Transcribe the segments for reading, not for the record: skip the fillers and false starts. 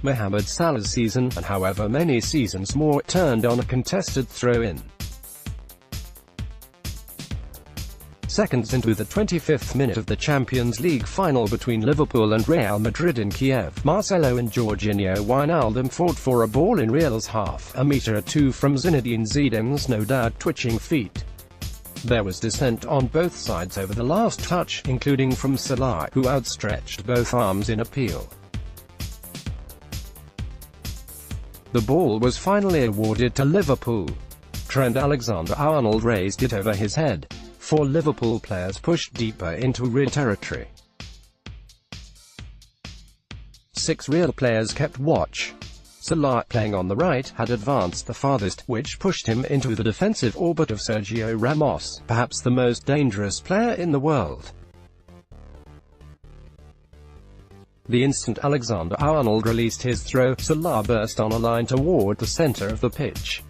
Mohamed Salah's season, and however many seasons more, turned on a contested throw-in. Seconds into the 25th minute of the Champions League final between Liverpool and Real Madrid in Kiev, Marcelo and Jorginho Wijnaldum fought for a ball in Real's half, a metre or two from Zinedine Zidane's no doubt twitching feet. There was dissent on both sides over the last touch, including from Salah, who outstretched both arms in appeal. The ball was finally awarded to Liverpool. Trent Alexander-Arnold raised it over his head. Four Liverpool players pushed deeper into Real territory. 6 Real players kept watch. Salah, playing on the right, had advanced the farthest, which pushed him into the defensive orbit of Sergio Ramos, perhaps the most dangerous player in the world. The instant Alexander-Arnold released his throw, Salah burst on a line toward the center of the pitch.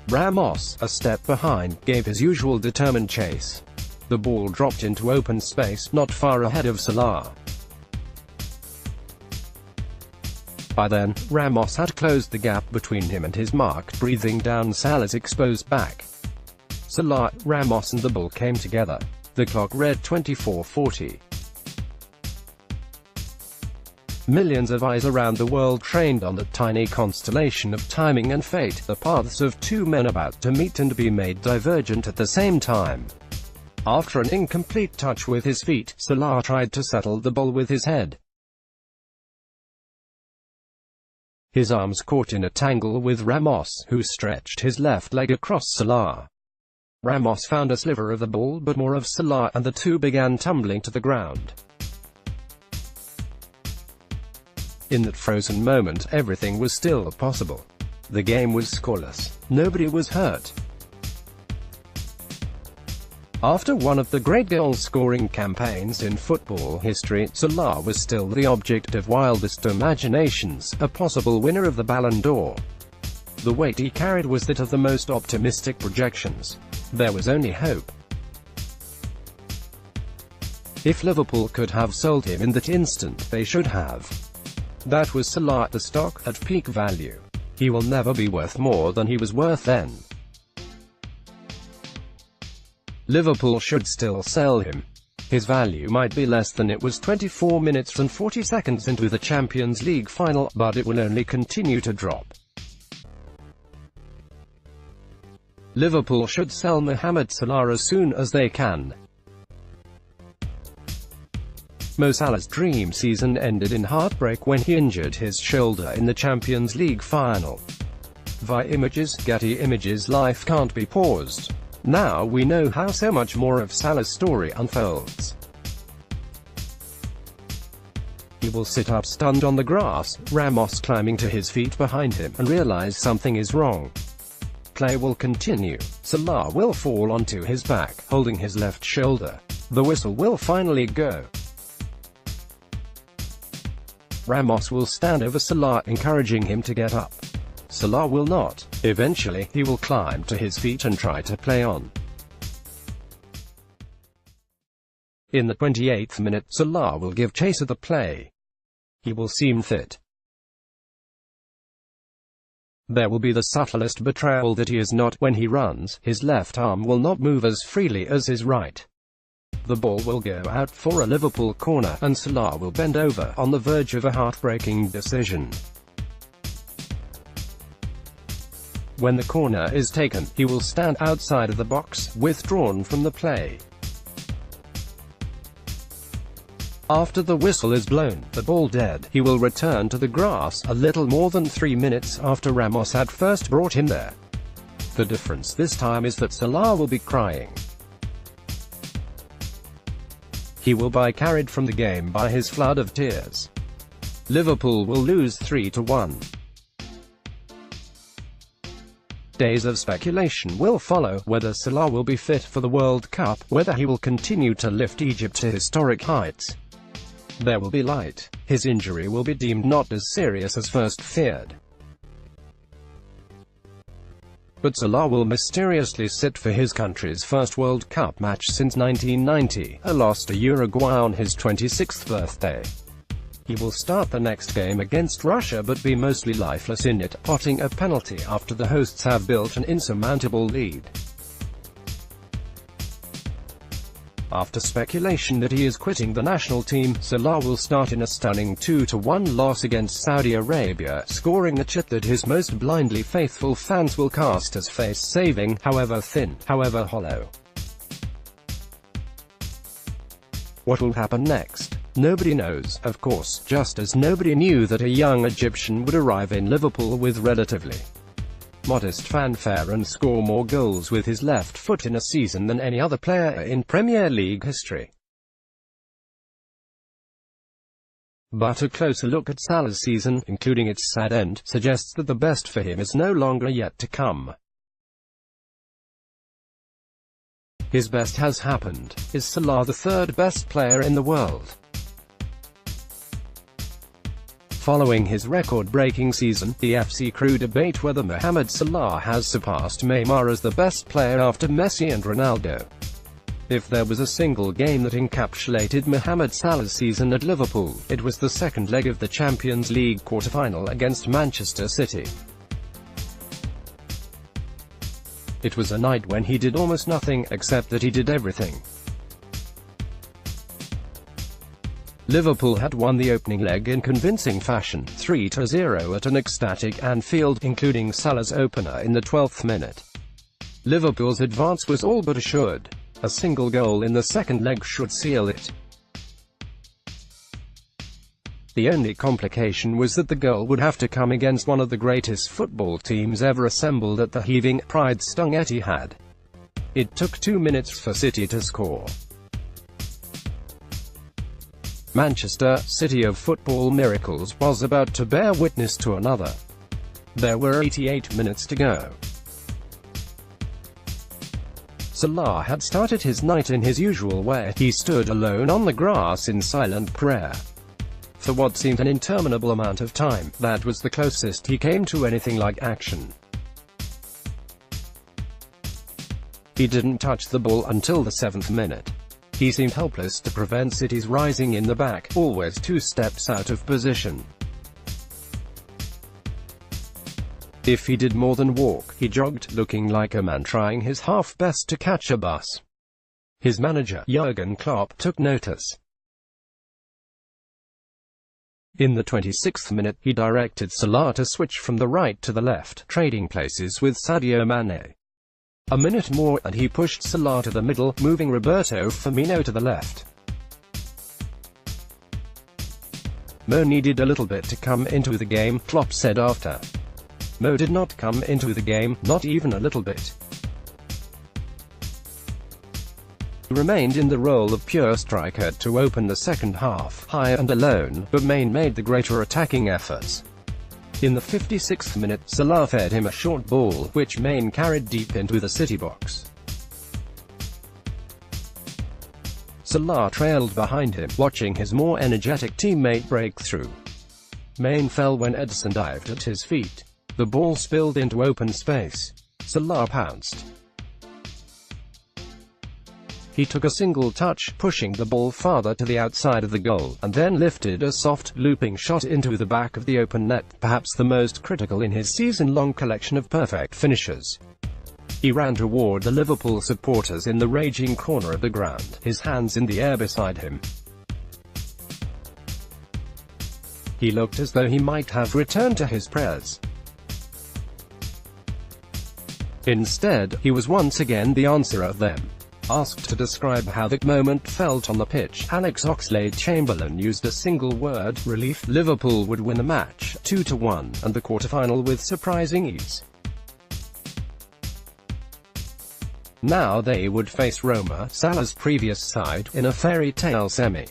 Ramos, a step behind, gave his usual determined chase. The ball dropped into open space, not far ahead of Salah. By then, Ramos had closed the gap between him and his mark, breathing down Salah's exposed back. Salah, Ramos and the ball came together. The clock read 24:40. Millions of eyes around the world trained on the tiny constellation of timing and fate, the paths of two men about to meet and be made divergent at the same time. After an incomplete touch with his feet, Salah tried to settle the ball with his head. His arms caught in a tangle with Ramos, who stretched his left leg across Salah. Ramos found a sliver of the ball but more of Salah, and the two began tumbling to the ground. In that frozen moment, everything was still possible. The game was scoreless. Nobody was hurt. After one of the great goal-scoring campaigns in football history, Salah was still the object of wildest imaginations, a possible winner of the Ballon d'Or. The weight he carried was that of the most optimistic projections. There was only hope. If Liverpool could have sold him in that instant, they should have. That was Salah at the stock, at peak value. He will never be worth more than he was worth then. Liverpool should still sell him. His value might be less than it was 24 minutes and 40 seconds into the Champions League final, but it will only continue to drop. Liverpool should sell Mohamed Salah as soon as they can. Mo Salah's dream season ended in heartbreak when he injured his shoulder in the Champions League final. Via Images, Getty Images. Life can't be paused. Now we know how so much more of Salah's story unfolds. He will sit up stunned on the grass, Ramos climbing to his feet behind him, and realize something is wrong. Play will continue. Salah will fall onto his back, holding his left shoulder. The whistle will finally go. Ramos will stand over Salah, encouraging him to get up. Salah will not. Eventually, he will climb to his feet and try to play on. In the 28th minute, Salah will give chase at the play. He will seem fit. There will be the subtlest betrayal that he is not. When he runs, his left arm will not move as freely as his right. The ball will go out for a Liverpool corner, and Salah will bend over, on the verge of a heartbreaking decision. When the corner is taken, he will stand outside of the box, withdrawn from the play. After the whistle is blown, the ball dead, he will return to the grass, a little more than 3 minutes after Ramos had first brought him there. The difference this time is that Salah will be crying. He will be carried from the game by his flood of tears. Liverpool will lose 3-1. Days of speculation will follow, whether Salah will be fit for the World Cup, whether he will continue to lift Egypt to historic heights. There will be light. His injury will be deemed not as serious as first feared. But Salah will mysteriously sit for his country's first World Cup match since 1990, a loss to Uruguay on his 26th birthday. He will start the next game against Russia but be mostly lifeless in it, potting a penalty after the hosts have built an insurmountable lead. After speculation that he is quitting the national team, Salah will start in a stunning 2-1 loss against Saudi Arabia, scoring the chit that his most blindly faithful fans will cast as face-saving, however thin, however hollow. What will happen next? Nobody knows, of course, just as nobody knew that a young Egyptian would arrive in Liverpool with relatively modest fanfare and score more goals with his left foot in a season than any other player in Premier League history. But a closer look at Salah's season, including its sad end, suggests that the best for him is no longer yet to come. His best has happened. Is Salah the third best player in the world? Following his record-breaking season, the FC crew debate whether Mohamed Salah has surpassed Neymar as the best player after Messi and Ronaldo. If there was a single game that encapsulated Mohamed Salah's season at Liverpool, it was the second leg of the Champions League quarter-final against Manchester City. It was a night when he did almost nothing, except that he did everything. Liverpool had won the opening leg in convincing fashion, 3-0 at an ecstatic Anfield, including Salah's opener in the 12th minute. Liverpool's advance was all but assured. A single goal in the second leg should seal it. The only complication was that the goal would have to come against one of the greatest football teams ever assembled at the heaving, pride-stung Etihad. It took 2 minutes for City to score. Manchester, city of football miracles, was about to bear witness to another. There were 88 minutes to go. Salah had started his night in his usual way. He stood alone on the grass in silent prayer. For what seemed an interminable amount of time, that was the closest he came to anything like action. He didn't touch the ball until the 7th minute. He seemed helpless to prevent City's rising in the back, always 2 steps out of position. If he did more than walk, he jogged, looking like a man trying his half-best to catch a bus. His manager, Jurgen Klopp, took notice. In the 26th minute, he directed Salah to switch from the right to the left, trading places with Sadio Mane. A minute more, and he pushed Salah to the middle, moving Roberto Firmino to the left. Mo needed a little bit to come into the game, Klopp said after. Mo did not come into the game, not even a little bit. He remained in the role of pure striker to open the second half, high and alone, but Mane made the greater attacking efforts. In the 56th minute, Salah fed him a short ball, which Mane carried deep into the City box. Salah trailed behind him, watching his more energetic teammate break through. Mane fell when Edson dived at his feet. The ball spilled into open space. Salah pounced. He took a single touch, pushing the ball farther to the outside of the goal, and then lifted a soft, looping shot into the back of the open net, perhaps the most critical in his season-long collection of perfect finishes. He ran toward the Liverpool supporters in the raging corner of the ground, his hands in the air beside him. He looked as though he might have returned to his prayers. Instead, he was once again the answerer of them. Asked to describe how the moment felt on the pitch, Alex Oxlade-Chamberlain used a single word: relief. Liverpool would win the match, 2-1, and the quarter-final with surprising ease. Now they would face Roma, Salah's previous side, in a fairy tale semi.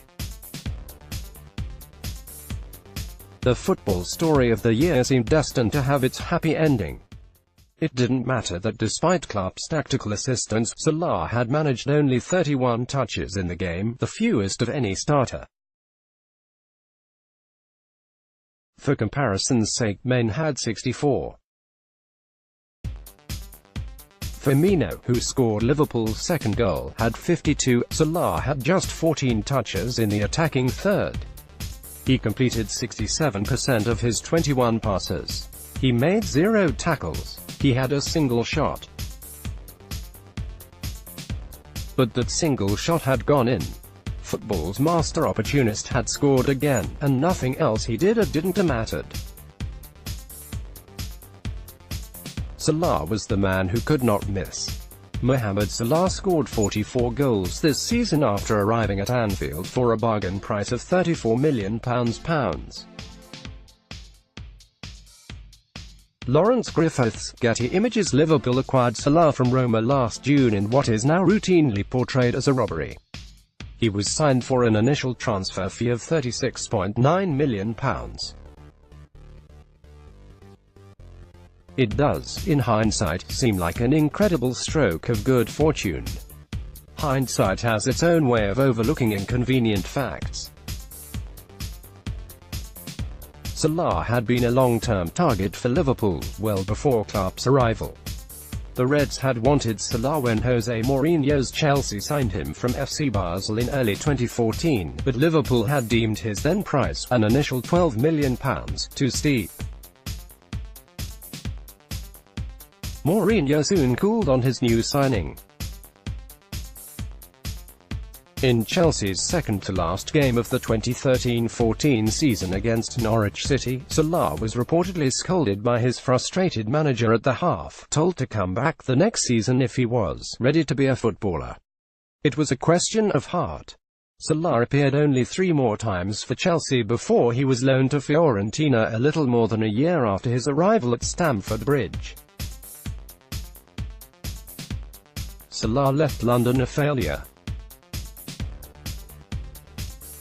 The football story of the year seemed destined to have its happy ending. It didn't matter that despite Klopp's tactical assistance, Salah had managed only 31 touches in the game, the fewest of any starter. For comparison's sake, Mane had 64. Firmino, who scored Liverpool's second goal, had 52. Salah had just 14 touches in the attacking third. He completed 67% of his 21 passes. He made 0 tackles. He had a single shot. But that single shot had gone in. Football's master opportunist had scored again, and nothing else he did or didn't mattered. Salah was the man who could not miss. Mohamed Salah scored 44 goals this season after arriving at Anfield for a bargain price of £34 million. Lawrence Griffiths, Getty Images. Liverpool acquired Salah from Roma last June in what is now routinely portrayed as a robbery. He was signed for an initial transfer fee of £36.9 million. It does, in hindsight, seem like an incredible stroke of good fortune. Hindsight has its own way of overlooking inconvenient facts. Salah had been a long-term target for Liverpool, well before Klopp's arrival. The Reds had wanted Salah when Jose Mourinho's Chelsea signed him from FC Basel in early 2014, but Liverpool had deemed his then price, an initial £12 million, too steep. Mourinho soon cooled on his new signing. In Chelsea's second-to-last game of the 2013-14 season against Norwich City, Salah was reportedly scolded by his frustrated manager at the half, told to come back the next season if he was ready to be a footballer. It was a question of heart. Salah appeared only 3 more times for Chelsea before he was loaned to Fiorentina a little more than a year after his arrival at Stamford Bridge. Salah left London a failure.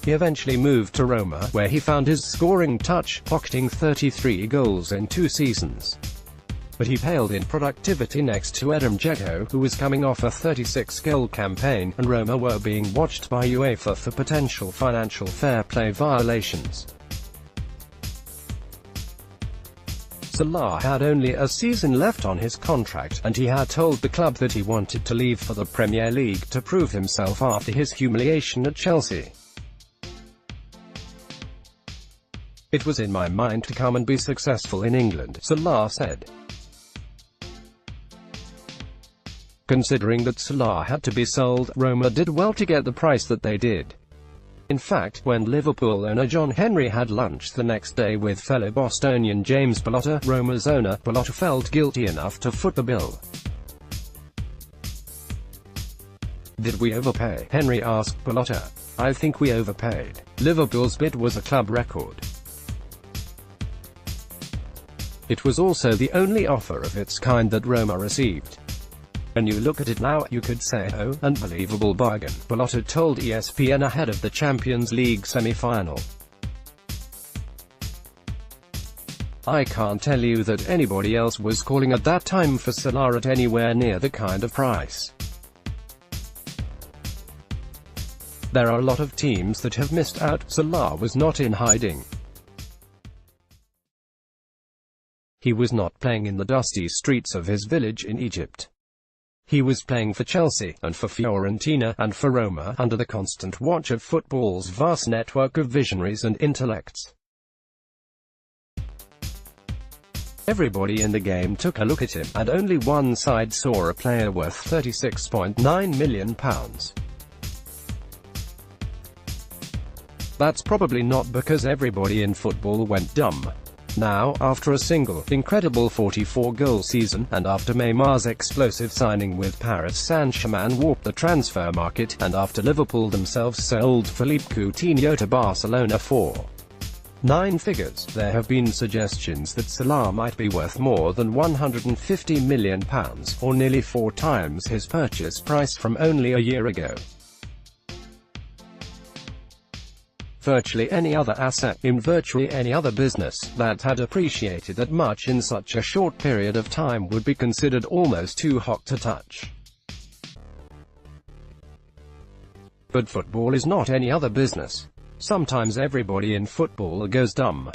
He eventually moved to Roma, where he found his scoring touch, pocketing 33 goals in 2 seasons. But he paled in productivity next to Edin Dzeko, who was coming off a 36-goal campaign, and Roma were being watched by UEFA for potential financial fair play violations. Salah had only a season left on his contract, and he had told the club that he wanted to leave for the Premier League to prove himself after his humiliation at Chelsea. "It was in my mind to come and be successful in England," Salah said. Considering that Salah had to be sold, Roma did well to get the price that they did. In fact, when Liverpool owner John Henry had lunch the next day with fellow Bostonian James Bellotta, Roma's owner, Bellotta felt guilty enough to foot the bill. "Did we overpay?" Henry asked Bellotta. "I think we overpaid. Liverpool's bid was a club record. It was also the only offer of its kind that Roma received. When you look at it now, you could say, oh, unbelievable bargain," Bellotta told ESPN ahead of the Champions League semi-final. "I can't tell you that anybody else was calling at that time for Salah at anywhere near the kind of price. There are a lot of teams that have missed out." Salah was not in hiding. He was not playing in the dusty streets of his village in Egypt. He was playing for Chelsea, and for Fiorentina, and for Roma, under the constant watch of football's vast network of visionaries and intellects. Everybody in the game took a look at him, and only one side saw a player worth £36.9 million. That's probably not because everybody in football went dumb. Now, after a single, incredible 44-goal season, and after Neymar's explosive signing with Paris Saint-Germain warped the transfer market, and after Liverpool themselves sold Philippe Coutinho to Barcelona for 9 figures, there have been suggestions that Salah might be worth more than £150 million, or nearly 4 times his purchase price from only a year ago. Virtually any other asset, in virtually any other business, that had appreciated that much in such a short period of time would be considered almost too hot to touch. But football is not any other business. Sometimes everybody in football goes dumb.